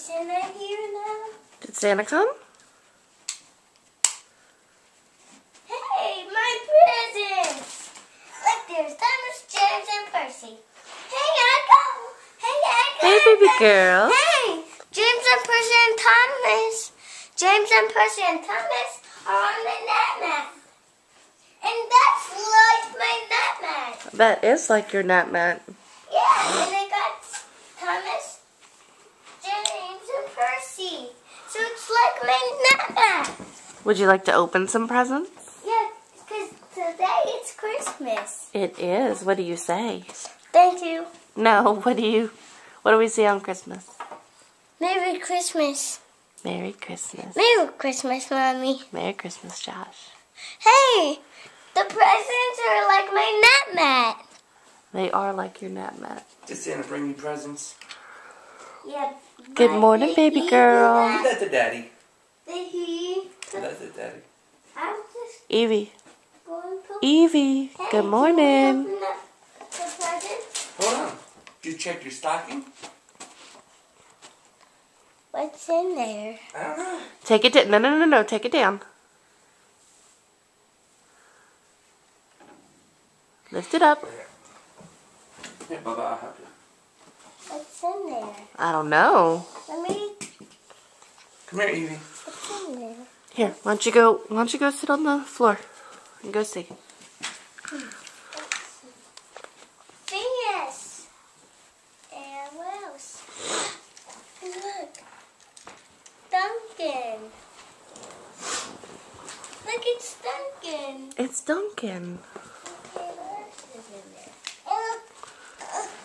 Santa here now? Did Santa come? Hey, my presents! Look, there's Thomas, James, and Percy. Hey, Echo! Hey, baby girl. Hey! James and Percy and Thomas. James and Percy and Thomas are on the nap mat. And that's like my nap mat. That is like your nap mat. Yeah, and I got Thomas, James, and Percy. So it's like my nap mat. Would you like to open some presents? Yeah, because today it's Christmas. It is. What do you say? Thank you. No, what do we see on Christmas? Merry Christmas. Merry Christmas. Merry Christmas, Mommy. Merry Christmas, Josh. Hey, the presents are like my nap mat. They are like your nap mat. Did Santa bring you presents? Yeah. Good morning, baby girl. Give that to Daddy. Give That's it, Daddy. I'm just Evie. going to... Evie, Hey, good can morning. we open up the presents? Hold on. Did you check your stocking? What's in there? I don't know. Take it down. No. Take it down. Lift it up. Here, Bubba, I'll help you. What's in there? I don't know. Let me... Come here, Evie. What's in there? Here, why don't you go sit on the floor and go see. Phineas. And what else? Look. Duncan. Look, it's Duncan. It's Duncan. Okay, what else is in there? Oh,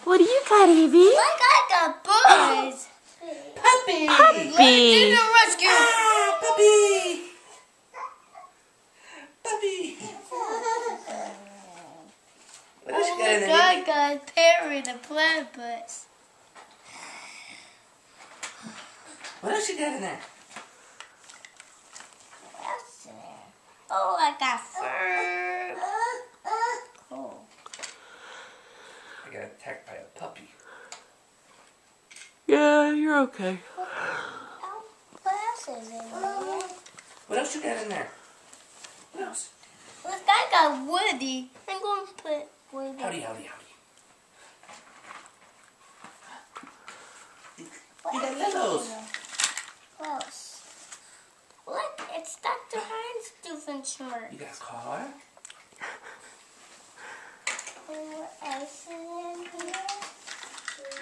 What do you got, Evie? look, I got birds. Puppy! Puppy. rescue. Ah, puppy! Puppy! What else you got in there? I got Perry the platypus. What else you got in there? What else is in there? Oh, I got fur. Cool. I got attacked by a puppy. Yeah, you're okay. Oh, what else is in there? What else you got in there? What else? Look, I got Woody. I'm going to put Woody. Howdy, howdy, howdy. You got Legos. What else? Look, it's Dr. Heinz Doofenshmirtz. You got a car? And what else is in here?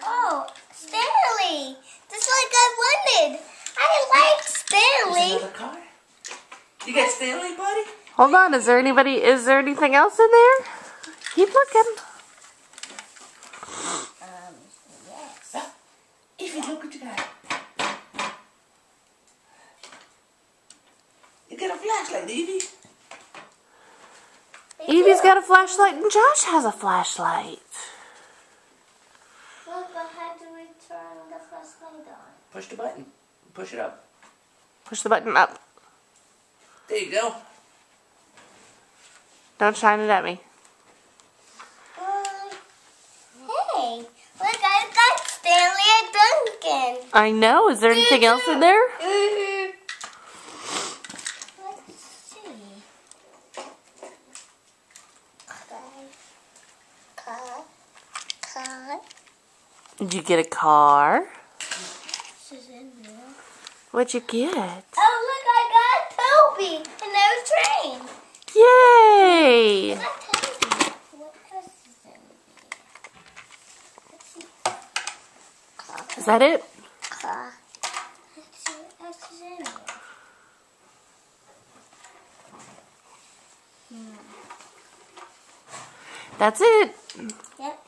Oh, Stanley! Just like I wanted. I like There's Stanley. another car? You got Stanley, buddy? Hold on, is there anything else in there? Keep looking. Yes. Evie, look what you got. You got a flashlight, Evie. Evie's got a flashlight and Josh has a flashlight. Look, I had to return the flashlight on. Push the button. Push it up. Push the button up. There you go. Don't shine it at me. Hey, look, I got Stanley and Duncan. I know. Is there anything else in there? Let's see. Car. Did you get a car? This is in there. What'd you get? Oh, look, I got Toby and no train. Yay! I got Toby. What else is in here? Let's see. Car. Is that it? Car. Let's see what else is in there. That's it. Yep.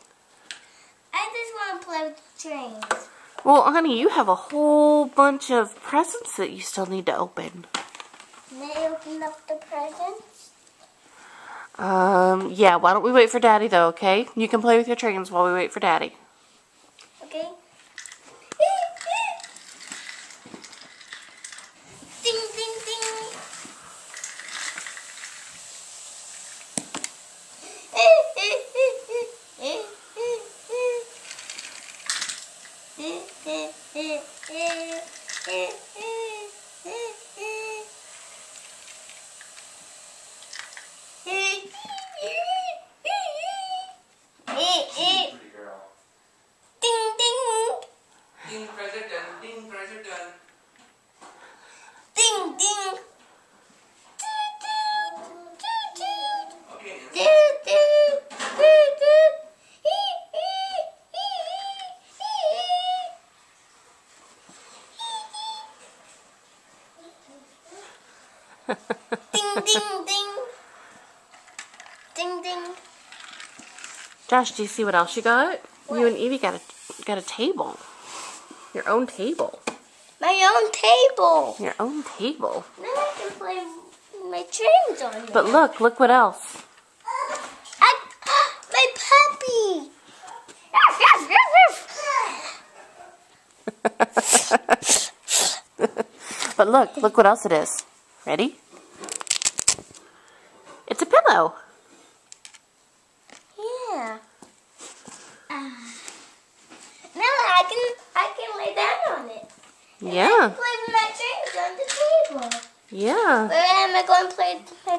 I just want to play with trains. Well, honey, you have a whole bunch of presents that you still need to open. May I open up the presents? Yeah, why don't we wait for Daddy, though, okay? You can play with your trains while we wait for Daddy. Okay. Ding, ding, ding. Pretty girl. Ding ding. Ding president, ding president. Ding ding. Okay, Do, do, do, do. Ding ding ding. Ding ding. Josh, do you see what else you got? You and Evie got a table. Your own table. My own table. Your own table. Now I can play my trains on it. But look what else. My puppy. But look what else it is. Ready? It's a pillow. Yeah. Now I can lay down on it. Yeah. Play with my trains on the table. Yeah. Where am I going to play my